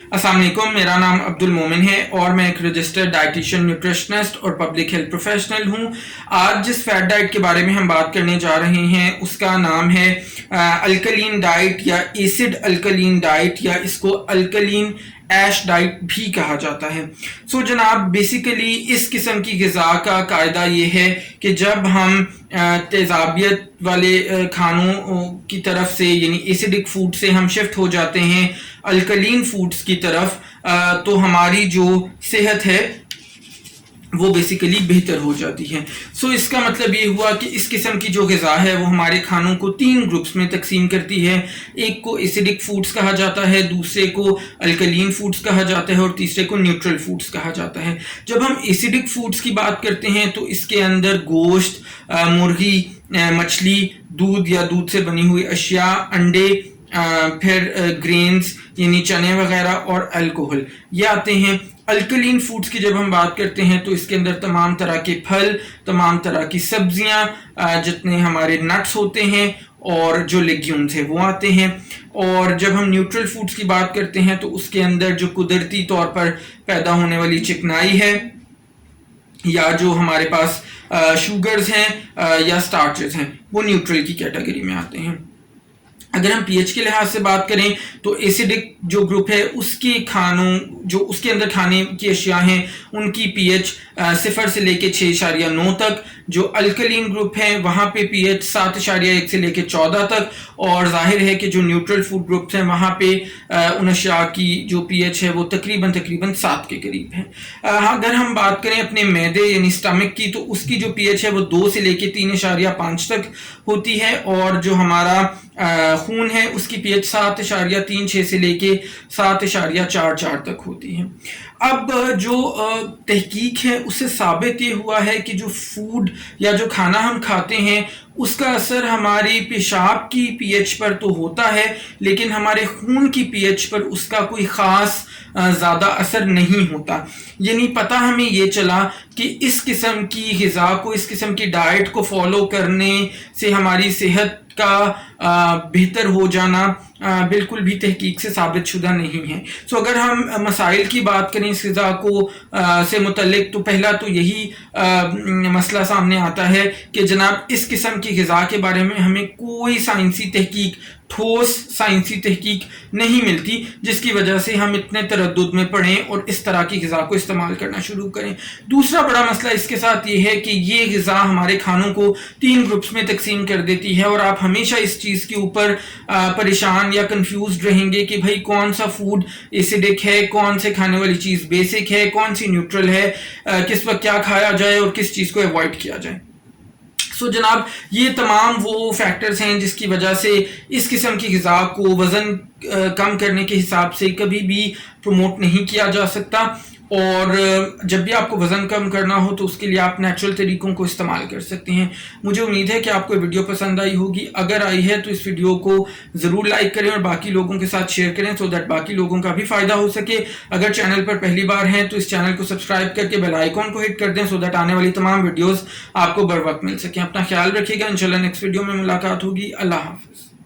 अस्सलाम वालेकुम, मेरा नाम अब्दुल मोमिन है और मैं एक रजिस्टर्ड डाइटिशियन, न्यूट्रिशनिस्ट और पब्लिक हेल्थ प्रोफेशनल हूँ। आज जिस फैट डाइट के बारे में हम बात करने जा रहे हैं उसका नाम है अल्कलीन डाइट या एसिड अल्कलीन डाइट, या इसको अल्कलीन ऐश डाइट भी कहा जाता है। सो जनाब, बेसिकली इस किस्म की ग़िज़ा का कायदा ये है कि जब हम तेज़ाबियत वाले खानों की तरफ से, यानी एसिडिक फूड से हम शिफ्ट हो जाते हैं अल्कलीन फूड्स की तरफ, तो हमारी जो सेहत है वो बेसिकली बेहतर हो जाती है। सो इसका मतलब ये हुआ कि इस किस्म की जो ग़िज़ा है वो हमारे खानों को 3 ग्रुप्स में तकसीम करती है। एक को एसिडिक फूड्स कहा जाता है, दूसरे को अल्कलीन फूड्स कहा जाता है और तीसरे को न्यूट्रल फूड्स कहा जाता है। जब हम एसिडिक फूड्स की बात करते हैं तो इसके अंदर गोश्त, मुर्गी, मछली, दूध या दूध से बनी हुई अशिया, अंडे, फिर ग्रेन्स यानी चने वगैरह और अल्कोहल ये आते हैं। अल्कलीन फूड्स की जब हम बात करते हैं तो इसके अंदर तमाम तरह के फल, तमाम तरह की सब्जियां, जितने हमारे नट्स होते हैं और जो लेग्यूम्स है वो आते हैं। और जब हम न्यूट्रल फूड्स की बात करते हैं तो उसके अंदर जो कुदरती तौर पर पैदा होने वाली चिकनाई है, या जो हमारे पास शुगर्स हैं या स्टार्चेस हैं, वो न्यूट्रल की कैटेगरी में आते हैं। अगर हम पीएच के लिहाज से बात करें तो एसिडिक जो ग्रुप है उसके खानों, जो उसके अंदर खाने की अशिया हैं, उनकी पीएच 0 से लेके 6.9 तक। जो अल्कलीन ग्रुप है वहाँ पे पीएच 7.1 से लेके 14 तक। और जाहिर है कि जो न्यूट्रल फूड ग्रुप्स हैं वहाँ पे उन अशिया की जो पीएच है वो तकरीबन 7 के करीब है। अगर हम बात करें अपने मैदे यानी स्टमक की, तो उसकी जो पीएच है वो 2 से लेके 3.5 तक होती है। और जो हमारा खून है उसकी पीएच 7.36 से लेके 7.44 तक होती है। अब जो तहकीक है उससे साबित ये हुआ है कि जो फूड या जो खाना हम खाते हैं उसका असर हमारी पेशाब की पीएच पर तो होता है, लेकिन हमारे खून की पीएच पर उसका कोई ख़ास ज़्यादा असर नहीं होता। यानी पता हमें ये चला कि इस किस्म की ग़िज़ा को, इस किस्म की डाइट को फॉलो करने से हमारी सेहत का बेहतर हो जाना बिल्कुल भी तहकीक से साबित शुदा नहीं है। सो अगर हम मसाइल की बात करें इस ग़िज़ा को से मुतल्लिक, तो पहला तो यही मसला सामने आता है कि जनाब इस किस्म की ग़िज़ा के बारे में हमें कोई साइंसी तहकीक, ठोस साइंसी तहकीक नहीं मिलती, जिसकी वजह से हम इतने तरद्दुद में पड़ें और इस तरह की ग़िज़ा को इस्तेमाल करना शुरू करें। दूसरा बड़ा मसला इसके साथ ये है कि ये ग़िज़ा हमारे खानों को 3 ग्रुप्स में तकसीम कर देती है और आप हमेशा इस चीज़ के ऊपर परेशान या कंफ्यूज रहेंगे कि भाई कौन सा फूड एसिडिक है, कौन से खाने वाली चीज़ बेसिक है, कौन सी न्यूट्रल है, किस वक्त क्या खाया जाए और किस चीज़ को अवॉइड किया जाए। सो जनाब, ये तमाम वो फैक्टर्स हैं जिसकी वजह से इस किस्म की ग़िज़ा को वज़न कम करने के हिसाब से कभी भी प्रमोट नहीं किया जा सकता। और जब भी आपको वज़न कम करना हो तो उसके लिए आप नेचुरल तरीक़ों को इस्तेमाल कर सकते हैं। मुझे उम्मीद है कि आपको वीडियो पसंद आई होगी। अगर आई है तो इस वीडियो को ज़रूर लाइक करें और बाकी लोगों के साथ शेयर करें, सो दैट बाकी लोगों का भी फ़ायदा हो सके। अगर चैनल पर पहली बार हैं तो इस चैनल को सब्सक्राइब करके बेल आइकॉन को हिट कर दें, सो दैट आने वाली तमाम वीडियोज़ आपको बर वक्त मिल सकें। अपना ख्याल रखिएगा। इंशाल्लाह नेक्स्ट वीडियो में मुलाकात होगी। अल्लाह हाफ़िज़।